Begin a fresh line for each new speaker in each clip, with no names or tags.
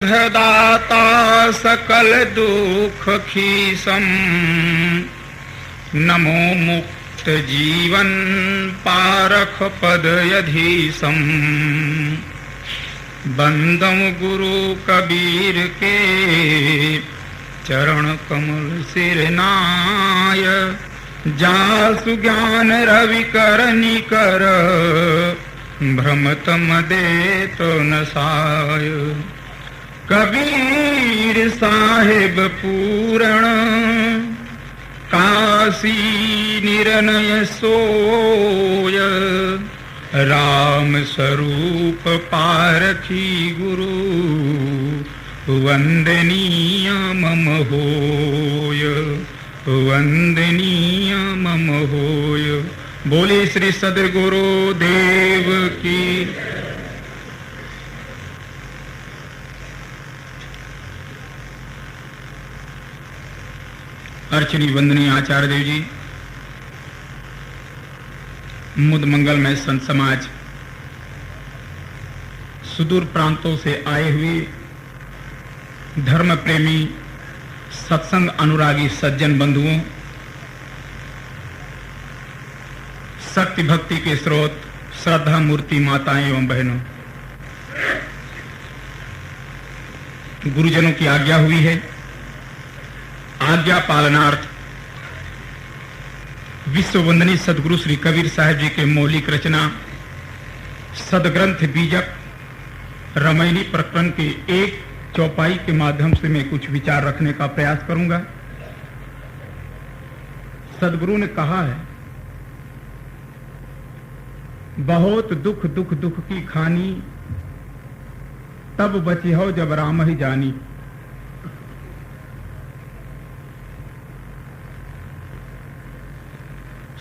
दाता सकल दुख खीसम, नमो मुक्त जीवन पारख पद यधीसम। बंदम गुरु कबीर के चरण कमल सिरनाय, जासु ज्ञान रवि कर निकर, भ्रमतम देत नसाय। कबीर साहिब पूरण काशी निरनय सोय, राम स्वरूप पारखी गुरु, वंदनीय मम होय, वंदनीय मम होय। बोले श्री सद्गुरु देव की। अर्चनी वंदनीय आचार्य देव जी, मुद मंगलमय संत समाज, सुदूर प्रांतों से आए हुए धर्म प्रेमी सत्संग अनुरागी सज्जन बंधुओं, शक्ति भक्ति के स्रोत श्रद्धा मूर्ति माताएं एवं बहनों, गुरुजनों की आज्ञा हुई है। आज्ञा पालनार्थ विश्व वंदनीय सदगुरु श्री कबीर साहिब जी के मौलिक रचना सदग्रंथ बीजक रामायणी प्रकरण के एक चौपाई के माध्यम से मैं कुछ विचार रखने का प्रयास करूंगा। सदगुरु ने कहा है, बहुत दुख दुख दुख की खानी, तब बची हो जब राम ही जानी।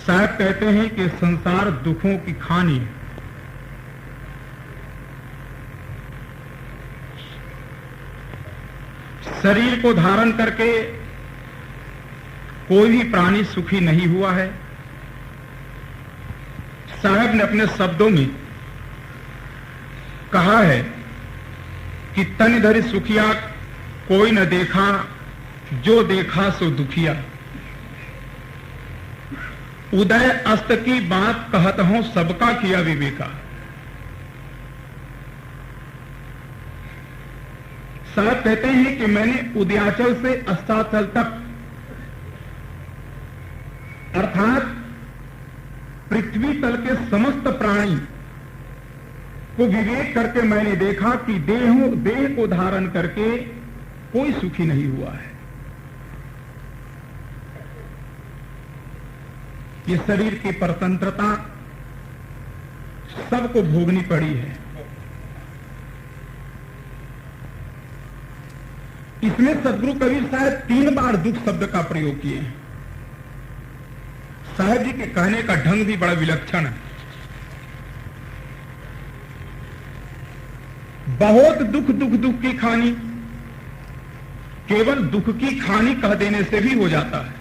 साहब कहते हैं कि संसार दुखों की खानी है। शरीर को धारण करके कोई भी प्राणी सुखी नहीं हुआ है। साहब ने अपने शब्दों में कहा है कि तन धरि सुखिया कोई न देखा, जो देखा सो दुखिया। उदय अस्त की बात कहत हूं, सबका किया विवेका। साहब कहते हैं कि मैंने उदयाचल से अस्ताचल तक, अर्थात पृथ्वी तल के समस्त प्राणी को विवेक करके मैंने देखा कि देह को धारण करके कोई सुखी नहीं हुआ है। ये शरीर की परतंत्रता सबको भोगनी पड़ी है। इसमें सदगुरु कबीर साहब 3 बार दुख शब्द का प्रयोग किए हैं। साहब जी के कहने का ढंग भी बड़ा विलक्षण है। बहुत दुख दुख दुख की खानी, केवल दुख की खानी कह देने से भी हो जाता है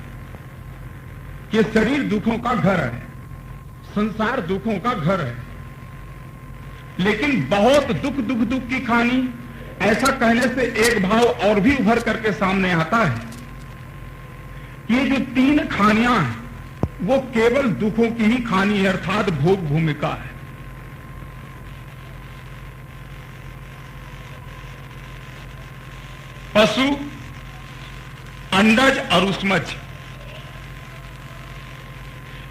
कि शरीर दुखों का घर है, संसार दुखों का घर है। लेकिन बहुत दुख दुख दुख की खानी, ऐसा कहने से एक भाव और भी उभर करके सामने आता है। ये जो 3 खानियां हैं वो केवल दुखों की ही खानी है, अर्थात भोग भूमिका है। पशु, अंडज और उष्मज,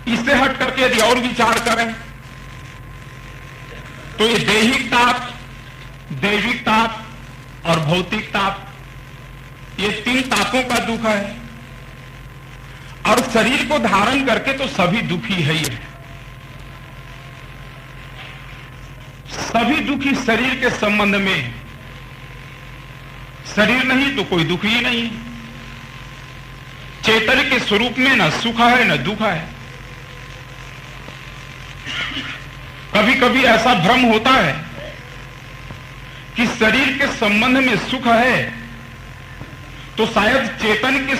इससे हट करके यदि और विचार करें तो ये दैहिक ताप, दैविक ताप और भौतिक ताप, ये 3 तापों का दुख है। और शरीर को धारण करके तो सभी दुखी है ही है। सभी दुखी शरीर के संबंध में है। शरीर नहीं तो कोई दुख ही नहीं। चैतन्य के स्वरूप में न सुख है न दुख है। कभी कभी ऐसा भ्रम होता है कि शरीर के संबंध में सुख है तो शायद चेतन के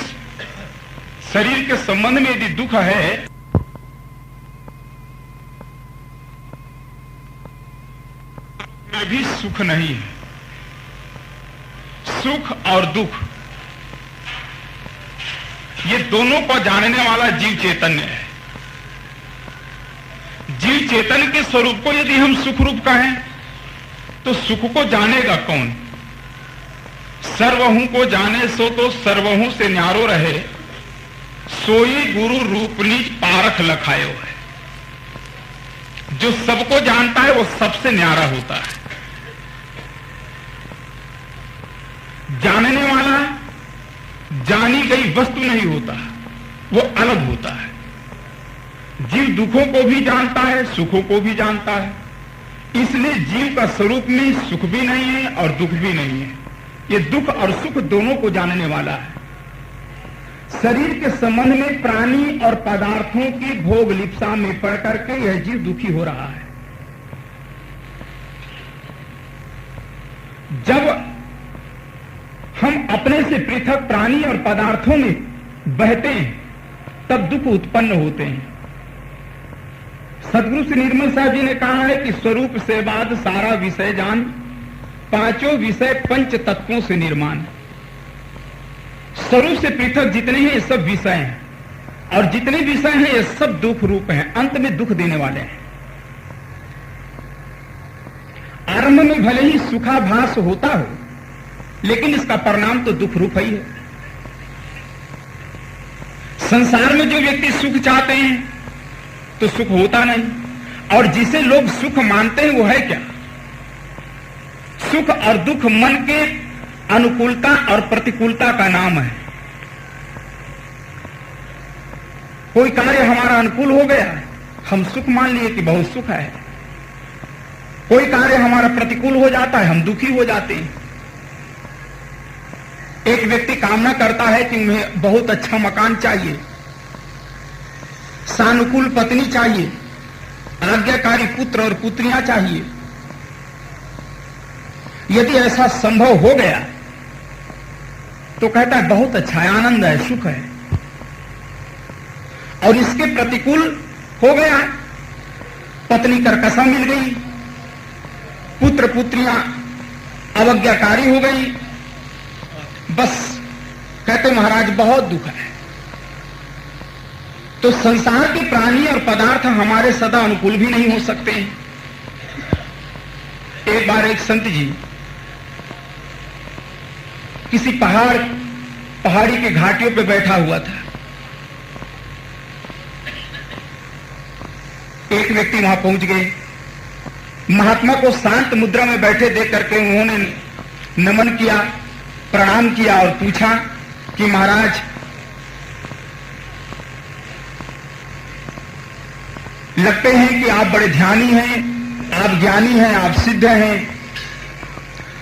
शरीर के संबंध में यदि दुख है में भी सुख नहीं है। सुख और दुख, ये दोनों को जानने वाला जीव चैतन्य है। जीव चैतन्य के स्वरूप को यदि हम सुख रूप कहें तो सुख को जानेगा कौन? सर्वहू को जाने सो तो सर्वहू से न्यारो रहे, सोई गुरु रूप निज पारख लखायो है। जो सबको जानता है वो सबसे न्यारा होता है। जानने वाला जानी गई वस्तु नहीं होता, वो अलग होता है। जीव दुखों को भी जानता है, सुखों को भी जानता है, इसलिए जीव का स्वरूप में सुख भी नहीं है और दुख भी नहीं है। ये दुख और सुख दोनों को जानने वाला है। शरीर के संबंध में प्राणी और पदार्थों की भोग लिप्सा में पड़ करके यह जीव दुखी हो रहा है। जब हम अपने से पृथक प्राणी और पदार्थों में बहते हैं तब दुख उत्पन्न होते हैं। सदगुरु श्री निर्मल साहब जी ने कहा है कि स्वरूप से बाद सारा विषय जान, पांचों विषय पंच तत्वों से निर्माण। स्वरूप से पृथक जितने हैं ये सब विषय हैं, और जितने विषय हैं ये सब दुख रूप हैं, अंत में दुख देने वाले हैं। आरंभ में भले ही सुखाभास होता हो, लेकिन इसका परिणाम तो दुख रूप ही है। संसार में जो व्यक्ति सुख चाहते हैं तो सुख होता नहीं, और जिसे लोग सुख मानते हैं वो है क्या? सुख और दुख मन के अनुकूलता और प्रतिकूलता का नाम है। कोई कार्य हमारा अनुकूल हो गया, हम सुख मान लिए कि बहुत सुख है। कोई कार्य हमारा प्रतिकूल हो जाता है, हम दुखी हो जाते हैं। एक व्यक्ति कामना करता है कि उन्हें बहुत अच्छा मकान चाहिए, सानुकूल पत्नी चाहिए, आज्ञाकारी पुत्र और पुत्रियां चाहिए। यदि ऐसा संभव हो गया तो कहता है बहुत अच्छा है, आनंद है, सुख है। और इसके प्रतिकूल हो गया, पत्नी कर्कशा मिल गई, पुत्र पुत्रियां अवज्ञाकारी हो गई, बस कहते महाराज बहुत दुख है। तो संसार के प्राणी और पदार्थ हमारे सदा अनुकूल भी नहीं हो सकते हैं। एक बार एक संत जी किसी पहाड़ी के घाटियों पे बैठा हुआ था। एक व्यक्ति वहां पहुंच गए, महात्मा को शांत मुद्रा में बैठे देख करके उन्होंने नमन किया, प्रणाम किया और पूछा कि महाराज लगते हैं कि आप बड़े ध्यानी हैं, आप ज्ञानी हैं, आप सिद्ध हैं।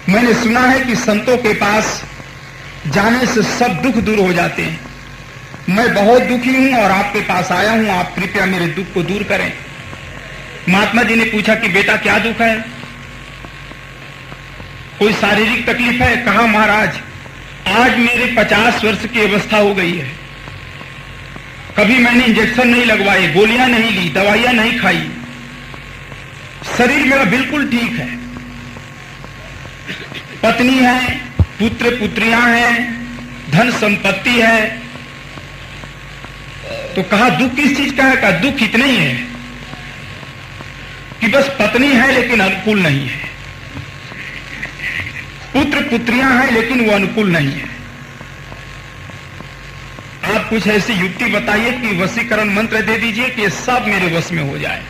मैंने सुना है कि संतों के पास जाने से सब दुख दूर हो जाते हैं। मैं बहुत दुखी हूं और आपके पास आया हूं, आप कृपया मेरे दुख को दूर करें। महात्मा जी ने पूछा कि बेटा क्या दुख है, कोई शारीरिक तकलीफ है? कहा महाराज आज मेरे 50 वर्ष की अवस्था हो गई है, कभी मैंने इंजेक्शन नहीं लगवाए, गोलियां नहीं ली, दवाइयां नहीं खाई, शरीर मेरा बिल्कुल ठीक है। पत्नी है, पुत्र पुत्रियां हैं, धन संपत्ति है। तो कहा दुख किस चीज का है? कहा दुख इतना ही है कि बस पत्नी है लेकिन अनुकूल नहीं है, पुत्र पुत्रियां हैं लेकिन वो अनुकूल नहीं है। आप कुछ ऐसी युक्ति बताइए कि वशीकरण मंत्र दे दीजिए कि ये सब मेरे वश में हो जाए।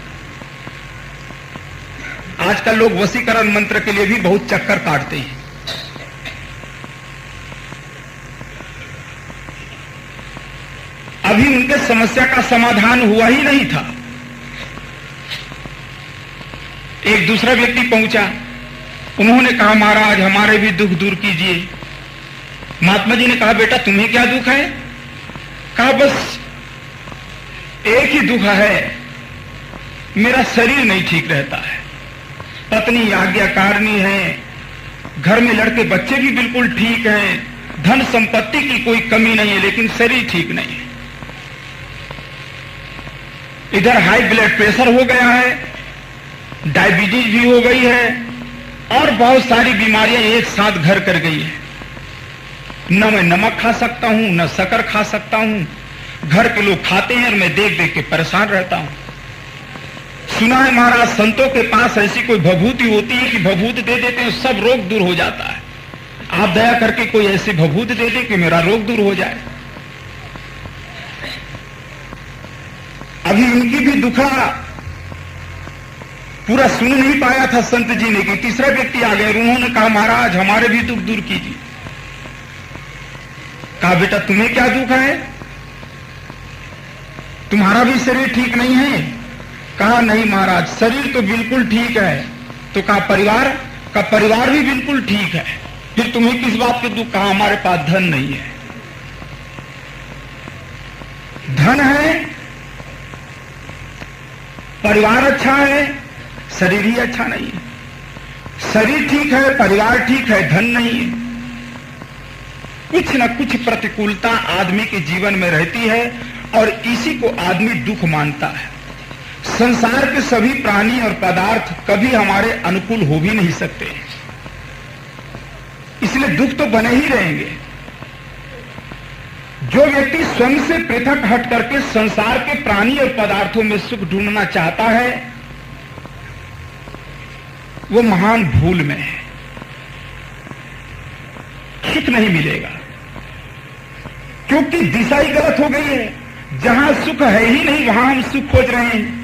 आजकल लोग वशीकरण मंत्र के लिए भी बहुत चक्कर काटते हैं। अभी उनके समस्या का समाधान हुआ ही नहीं था। एक दूसरा व्यक्ति पहुंचा, उन्होंने कहा महाराज हमारे भी दुख दूर कीजिए। महात्मा जी ने कहा बेटा तुम्हें क्या दुख है? कहा बस एक ही दुख है, मेरा शरीर नहीं ठीक रहता है, पत्नी आज्ञाकारिणी है, घर में लड़के बच्चे भी बिल्कुल ठीक हैं, धन संपत्ति की कोई कमी नहीं है, लेकिन शरीर ठीक नहीं है। इधर हाई ब्लड प्रेशर हो गया है, डायबिटीज भी हो गई है और बहुत सारी बीमारियां एक साथ घर कर गई है। न मैं नमक खा सकता हूं, न शक्कर खा सकता हूं। घर के लोग खाते हैं और मैं देख देख के परेशान रहता हूं। सुना है महाराज संतों के पास ऐसी कोई भभूति होती है कि भभूत दे देते हैं, सब रोग दूर हो जाता है। आप दया करके कोई ऐसी भभूत दे दे कि मेरा रोग दूर हो जाए। अभी उनकी भी दुखड़ा पूरा सुन नहीं पाया था संत जी ने कि तीसरा व्यक्ति आ गए। उन्होंने कहा महाराज हमारे भी दुख दूर कीजिए। कहा बेटा तुम्हें क्या दुख है, तुम्हारा भी शरीर ठीक नहीं है? कहा नहीं महाराज शरीर तो बिल्कुल ठीक है। तो कहा परिवार? का परिवार भी बिल्कुल ठीक है। फिर तुम्हें किस बात के दुख? कहा हमारे पास धन नहीं है। धन है, परिवार अच्छा है, शरीर ही अच्छा नहीं है। शरीर ठीक है, परिवार ठीक है, धन नहीं है। कुछ न कुछ प्रतिकूलता आदमी के जीवन में रहती है और इसी को आदमी दुख मानता है। संसार के सभी प्राणी और पदार्थ कभी हमारे अनुकूल हो भी नहीं सकते, इसलिए दुख तो बने ही रहेंगे। जो व्यक्ति स्वयं से पृथक हट करके संसार के प्राणी और पदार्थों में सुख ढूंढना चाहता है वो महान भूल में है। सुख नहीं मिलेगा क्योंकि दिशा ही गलत हो गई है। जहां सुख है ही नहीं वहां हम सुख खोज रहे हैं।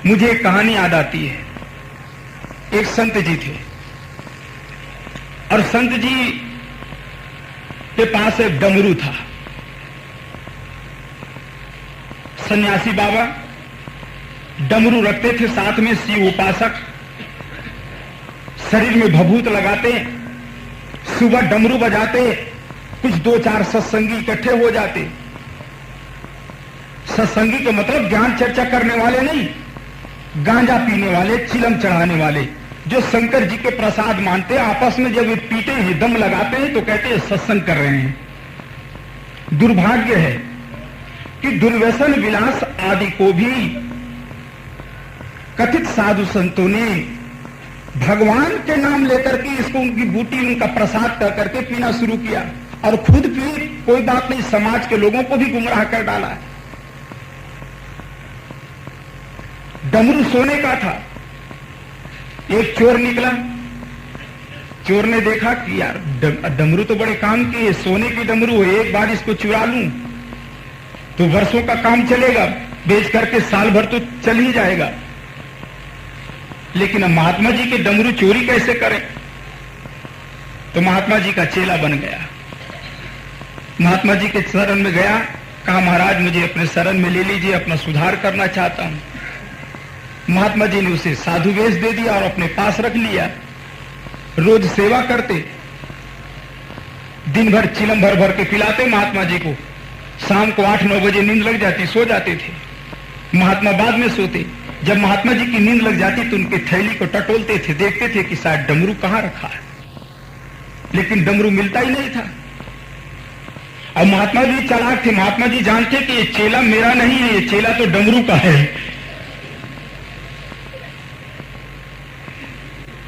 मुझे एक कहानी याद आती है। एक संत जी थे और संत जी के पास एक डमरू था। सन्यासी बाबा डमरू रखते थे, साथ में शिव उपासक, शरीर में भभूत लगाते, सुबह डमरू बजाते, कुछ 2-4 सत्संगी इकट्ठे हो जाते। सत्संगी का मतलब ज्ञान चर्चा करने वाले नहीं, गांजा पीने वाले, चिलम चढ़ाने वाले, जो शंकर जी के प्रसाद मानते। आपस में जब वे पीते हैं, दम लगाते हैं तो कहते हैं सत्संग कर रहे हैं। दुर्भाग्य है कि दुर्व्यसन विलास आदि को भी कथित साधु संतों ने भगवान के नाम लेकर के इसको उनकी बूटी, उनका प्रसाद कर करके पीना शुरू किया और खुद पी, कोई बात नहीं, समाज के लोगों को भी गुमराह कर डाला है। डमरू सोने का था। एक चोर निकला, चोर ने देखा कि यार डमरू तो बड़े काम की है, सोने की डमरू है, एक बार इसको चुरा लूं तो वर्षों का काम चलेगा, बेच करके साल भर तो चल ही जाएगा। लेकिन अब महात्मा जी के डमरू चोरी कैसे करें? तो महात्मा जी का चेला बन गया। महात्मा जी के शरण में गया, कहा महाराज मुझे अपने शरण में ले लीजिए, अपना सुधार करना चाहता हूं। महात्मा जी ने उसे साधु वेश दे दिया और अपने पास रख लिया। रोज सेवा करते, दिन भर चिलम भर भर के पिलाते महात्मा जी को। शाम को 8-9 बजे नींद लग जाती, सो जाते थे। महात्मा बाद में सोते। जब महात्मा जी की नींद लग जाती तो उनके थैली को टटोलते थे, देखते थे कि शायद डमरू कहां रखा है, लेकिन डमरू मिलता ही नहीं था। अब महात्मा जी चालाक थे, महात्मा जी जानते कि ये चेला मेरा नहीं है, ये चेला तो डमरू का है।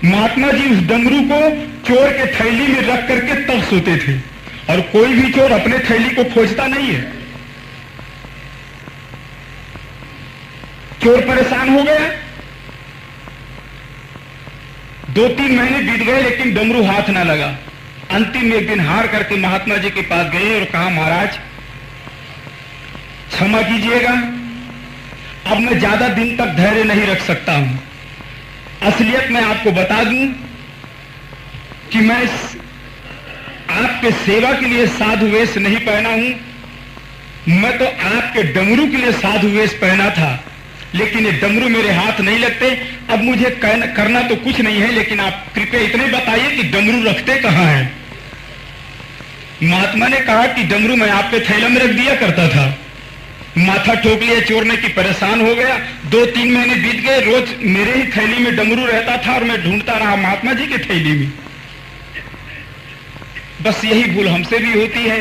महात्मा जी उस डमरू को चोर के थैली में रख करके तब सोते थे। और कोई भी चोर अपने थैली को खोजता नहीं है। चोर परेशान हो गया। 2-3 महीने बीत गए लेकिन डमरू हाथ ना लगा। अंतिम एक दिन हार करके महात्मा जी के पास गए और कहा महाराज क्षमा कीजिएगा, अब मैं ज्यादा दिन तक धैर्य नहीं रख सकता हूं। असलियत में आपको बता दूं कि मैं आपके सेवा के लिए साधु वेश नहीं पहना हूं, मैं तो आपके डमरू के लिए साधु वेश पहना था, लेकिन ये डमरू मेरे हाथ नहीं लगते। अब मुझे करना तो कुछ नहीं है, लेकिन आप कृपया इतने बताइए कि डमरू रखते कहां हैं? महात्मा ने कहा कि डमरू मैं आपके थैला में रख दिया करता था। माथा ठोक लिया चोर ने कि परेशान हो गया। 2-3 महीने बीत गए, रोज मेरे ही थैली में डमरू रहता था और मैं ढूंढता रहा महात्मा जी के थैली में। बस यही भूल हमसे भी होती है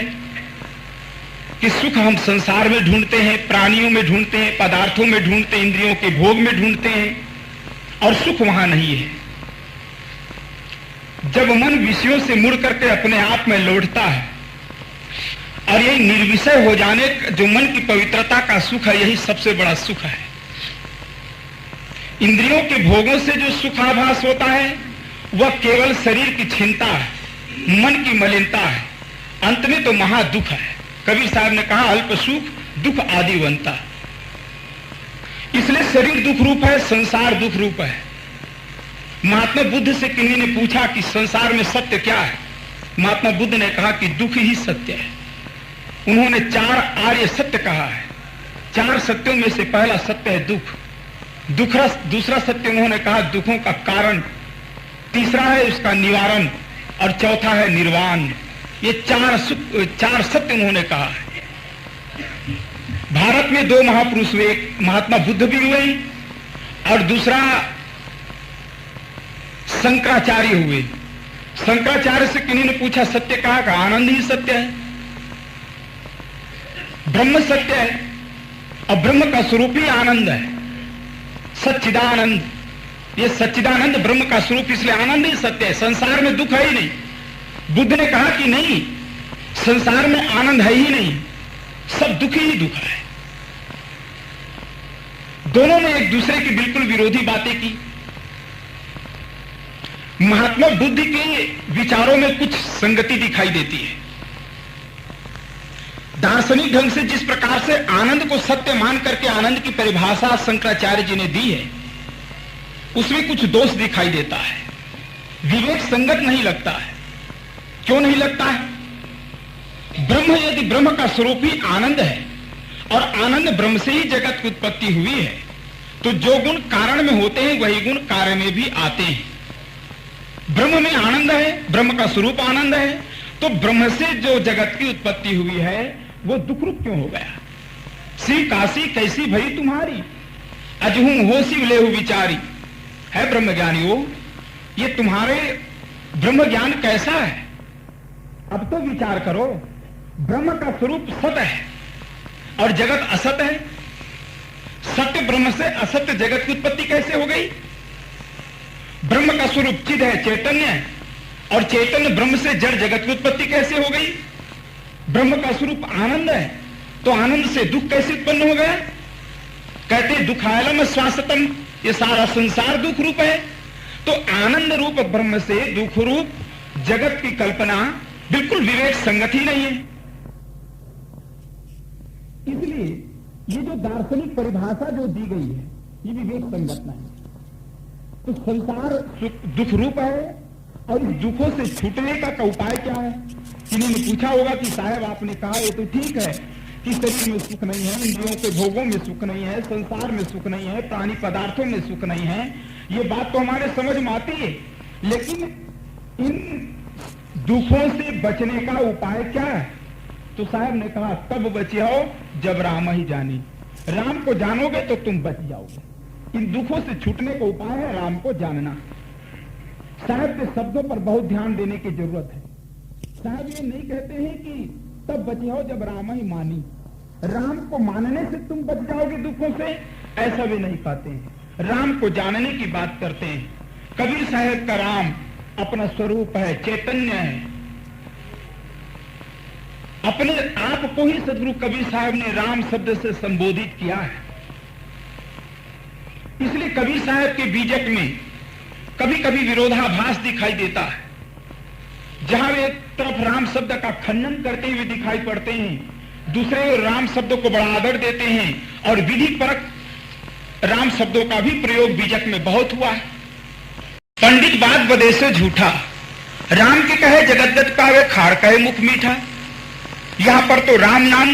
कि सुख हम संसार में ढूंढते हैं, प्राणियों में ढूंढते हैं, पदार्थों में ढूंढते हैं, इंद्रियों के भोग में ढूंढते हैं, और सुख वहां नहीं है। जब मन विषयों से मुड़ करके अपने आप में लौटता है, और यही निर्विषय हो जाने, जो मन की पवित्रता का सुख है, यही सबसे बड़ा सुख है। इंद्रियों के भोगों से जो सुखाभास होता है वह केवल शरीर की क्षीणता है, मन की मलिनता है, अंत में तो महादुख है। कबीर साहब ने कहा, अल्प सुख दुख आदि बनता। इसलिए शरीर दुख रूप है, संसार दुख रूप है। महात्मा बुद्ध से किन्हीं ने पूछा कि संसार में सत्य क्या है? महात्मा बुद्ध ने कहा कि दुख ही सत्य है। उन्होंने 4 आर्य सत्य कहा है। 4 सत्यों में से पहला सत्य है दुख। दूसरा सत्य उन्होंने कहा दुखों का कारण, तीसरा है उसका निवारण, और चौथा है निर्वाण। ये 4 सत्य उन्होंने कहा है। भारत में 2 महापुरुष हुए, एक महात्मा बुद्ध भी हुए और दूसरा शंकराचार्य हुए। शंकराचार्य से किन्हीं ने पूछा सत्य कहा का? आनंद ही सत्य है, ब्रह्म सत्य है, और ब्रह्म का स्वरूप ही आनंद है, सच्चिदानंद। ये सच्चिदानंद ब्रह्म का स्वरूप, इसलिए आनंद ही सत्य है, संसार में दुख है ही नहीं। बुद्ध ने कहा कि नहीं, संसार में आनंद है ही नहीं, सब दुख ही दुख है। दोनों ने एक दूसरे की बिल्कुल विरोधी बातें की। महात्मा बुद्ध के विचारों में कुछ संगति दिखाई देती है। दार्शनिक ढंग से जिस प्रकार से आनंद को सत्य मान करके आनंद की परिभाषा शंकराचार्य जी ने दी है, उसमें कुछ दोष दिखाई देता है, विवेक संगत नहीं लगता है। क्यों नहीं लगता है? ब्रह्म यदि ब्रह्म का स्वरूप ही आनंद है और आनंद ब्रह्म से ही जगत की उत्पत्ति हुई है, तो जो गुण कारण में होते हैं वही गुण कार्य में भी आते हैं। ब्रह्म में आनंद है, ब्रह्म का स्वरूप आनंद है, तो ब्रह्म से जो जगत की उत्पत्ति हुई है वो दुख रूप क्यों हो गया? सी काशी कैसी भई तुम्हारी, अजहू हो शिव लेहु विचारी। है ब्रह्म ज्ञानी हो, ये तुम्हारे ब्रह्म ज्ञान कैसा है? अब तो विचार करो, ब्रह्म का स्वरूप सत्य है और जगत असत है। सत्य ब्रह्म से असत्य जगत की उत्पत्ति कैसे हो गई? ब्रह्म का स्वरूप चिद है, चैतन्य है, और चैतन्य ब्रह्म से जड़ जगत की उत्पत्ति कैसे हो गई? ब्रह्म का स्वरूप आनंद है, तो आनंद से दुख कैसे उत्पन्न हो गया? कहते दुखालम श्वासतम, ये सारा संसार दुख रूप है। तो आनंद रूप ब्रह्म से दुख रूप जगत की कल्पना बिल्कुल विवेक संगत ही नहीं है। इसलिए ये जो दार्शनिक परिभाषा जो दी गई है, ये विवेक संगत नहीं। तो संसार दुख रूप है, और इस दुखों से छूटने का उपाय क्या है? किन्हीं ने पूछा होगा कि साहब आपने कहा ये तो ठीक है कि शरीर में सुख नहीं है, इंद्रियों के भोगों में सुख नहीं है, संसार में सुख नहीं है, प्राणी पदार्थों में सुख नहीं है, ये बात तो हमारे समझ में आती है, लेकिन इन दुखों से बचने का उपाय क्या है? तो साहब ने कहा तब बचे हो जब राम ही जानी। राम को जानोगे तो तुम बच जाओगे। इन दुखों से छूटने का उपाय है राम को जानना। साहब के शब्दों पर बहुत ध्यान देने की जरूरत है। साहब ये नहीं कहते हैं कि तब बचे हो जब राम ही मानी, राम को मानने से तुम बच जाओगे दुखों से, ऐसा भी नहीं कहते हैं। राम को जानने की बात करते हैं। कबीर साहब का राम अपना स्वरूप है, चैतन्य है। अपने आप को ही सदगुरु कबीर साहब ने राम शब्द से संबोधित किया है। इसलिए कबीर साहब के बीजक में कभी कभी विरोधाभास दिखाई देता है। जहां वे एक तरफ राम शब्द का खंडन करते हुए दिखाई पड़ते हैं, दूसरे राम शब्दों को बड़ा आदर देते हैं, और विधि परक राम शब्दों का भी प्रयोग बीजक में बहुत हुआ है। पंडित बात बदे से झूठा, राम के कहे जगतगत पावे, खाड़ कहे मुख मीठा। यहां पर तो राम नाम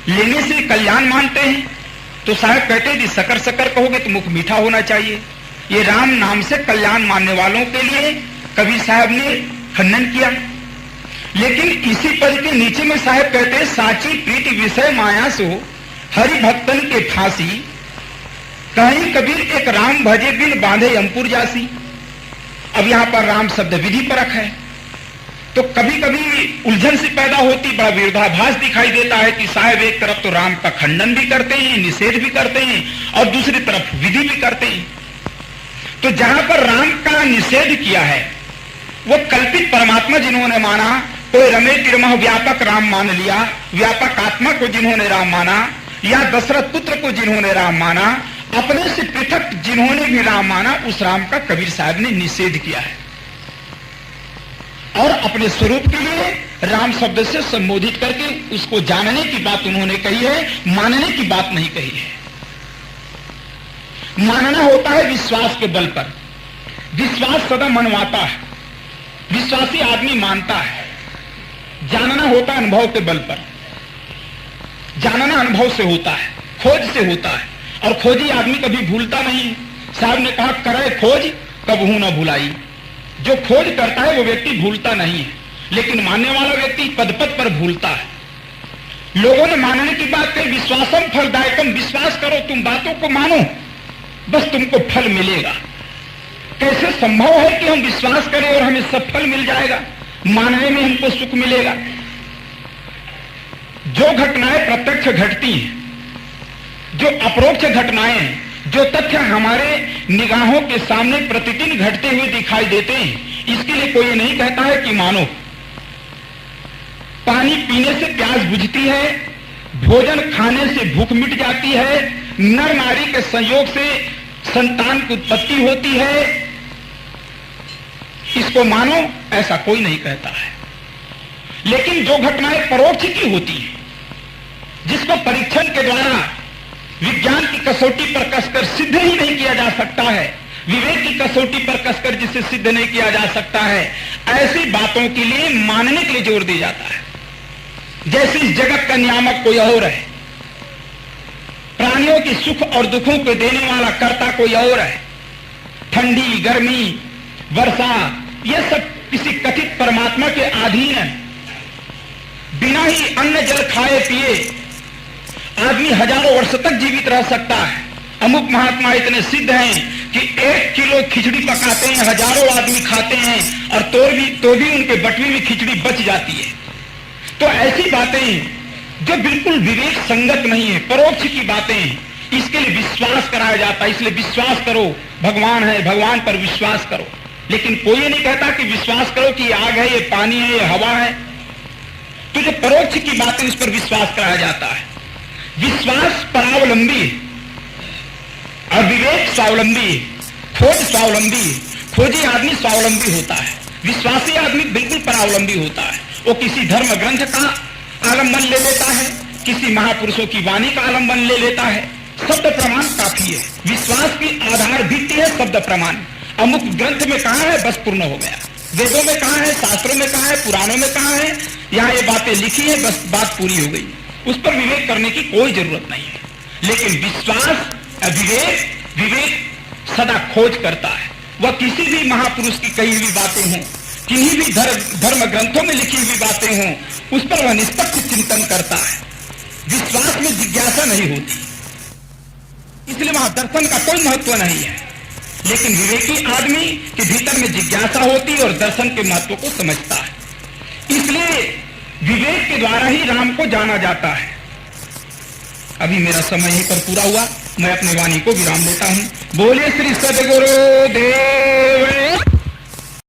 लेने से कल्याण मानते हैं, तो साहब कहते हैं सकर सकर कहोगे तो मुख मीठा होना चाहिए। ये राम नाम से कल्याण मानने वालों के लिए कबीर साहब ने खंडन किया। लेकिन इसी पद के नीचे में साहब कहते हैं साची प्रीति विषय माया सो हरि भक्तन के फांसी, कहीं कबीर एक राम भजे बिन बांधे अंकुर जासी। अब यहां पर राम शब्द विधि परक है, तो कभी कभी उलझन सी पैदा होती, बड़ा विरोधाभास दिखाई देता है कि साहब एक तरफ तो राम का खंडन भी करते हैं, निषेध भी करते हैं, और दूसरी तरफ विधि भी करते हैं। तो जहां पर राम का निषेध किया है वो कल्पित परमात्मा जिन्होंने माना, कोई रमे तिरमह व्यापक राम मान लिया, व्यापक आत्मा को जिन्होंने राम माना, या दशरथ पुत्र को जिन्होंने राम माना, अपने से पृथक जिन्होंने भी राम माना, उस राम का कबीर साहब ने निषेध किया है और अपने स्वरूप के लिए राम शब्द से संबोधित करके उसको जानने की बात उन्होंने कही है, मानने की बात नहीं कही है। मानना होता है विश्वास के बल पर, विश्वास सदा मनवाता है, विश्वासी आदमी मानता है। जानना होता है अनुभव के बल पर, जानना अनुभव से होता है, खोज से होता है, और खोजी आदमी कभी भूलता नहीं। साहब ने कहा करे खोज कबहू न भुलाई। जो खोज करता है वो व्यक्ति भूलता नहीं है, लेकिन मानने वाला व्यक्ति पद पद पर भूलता है। लोगों ने मानने की बात कही, विश्वासम फलदायकम, विश्वास करो, तुम बातों को मानो, बस तुमको फल मिलेगा। कैसे संभव है कि हम विश्वास करें और हमें सब फल मिल जाएगा, मानने में हमको सुख मिलेगा? जो घटनाएं प्रत्यक्ष घटती हैं, जो अपरोक्ष घटनाएं, जो तथ्य हमारे निगाहों के सामने प्रतिदिन घटते हुए दिखाई देते हैं, इसके लिए कोई नहीं कहता है कि मानो। पानी पीने से प्यास बुझती है, भोजन खाने से भूख मिट जाती है, नर नारी के संयोग से संतान की उत्पत्ति होती है, इसको मानो, ऐसा कोई नहीं कहता है। लेकिन जो घटनाएं परोक्ष की होती हैं, जिसको परीक्षण के द्वारा विज्ञान की कसौटी पर कसकर सिद्ध ही नहीं किया जा सकता है, विवेक की कसौटी पर कसकर जिसे सिद्ध नहीं किया जा सकता है, ऐसी बातों के लिए मानने के लिए जोर दिया जाता है। जैसे इस जगत का नियामक कोई और है, प्राणियों की सुख और दुखों को देने वाला कर्ता कोई और है, ठंडी गर्मी वर्षा ये सब किसी कथित परमात्मा के अधीन है। बिना ही अन्न जल खाए पिए आदमी हजारों वर्ष तक जीवित रह सकता है। अमुक महात्मा इतने सिद्ध हैं कि 1 किलो खिचड़ी पकाते हैं, हजारों आदमी खाते हैं, और तो भी उनके बटवी में खिचड़ी बच जाती है। तो ऐसी बातें जो बिल्कुल विवेक संगत नहीं है, परोक्ष की बातें, इसके लिए विश्वास कराया जाता है। इसलिए विश्वास करो, भगवान है, भगवान पर विश्वास करो। लेकिन कोई ये नहीं कहता कि विश्वास करो कि आग है, ये पानी है, ये हवा है। तो जो परोक्ष की बातें, उस पर विश्वास कराया जाता है। विश्वास परावलंबी और विवेक स्वावलंबी, खोज स्वावलंबी। खोजी आदमी स्वावलंबी होता है, विश्वासी आदमी बिल्कुल परावलंबी होता है। वो किसी धर्म ग्रंथ का आलंबन ले लेता है, किसी महापुरुषों की वाणी का आलंबन ले लेता है। शब्द प्रमाण काफी है, विश्वास की आधार भित्ति है शब्द प्रमाण। अमुक ग्रंथ में कहा है, बस पूर्ण हो गया। वेदों में कहा है, शास्त्रों में कहा है, पुराणों में कहा है, यहाँ ये बातें लिखी है, बस बात पूरी हो गई। उस पर विवेक करने की कोई जरूरत नहीं है। लेकिन विश्वास विवेक सदा खोज करता है। वह किसी भी महापुरुष की कही हुई बातें हों, किन्हीं भी धर्म ग्रंथों में लिखी हुई बातें हों, उस पर वह निष्पक्ष चिंतन करता है। विश्वास में जिज्ञासा नहीं होती, इसलिए वहां दर्शन का कोई महत्व नहीं है। लेकिन विवेकी आदमी के भीतर में जिज्ञासा होती है और दर्शन के महत्व को समझता है। इसलिए विवेक के द्वारा ही राम को जाना जाता है। अभी मेरा समय यहीं पर पूरा हुआ, मैं अपनी वाणी को विराम देता हूं। बोले श्री सद्गुरु देव।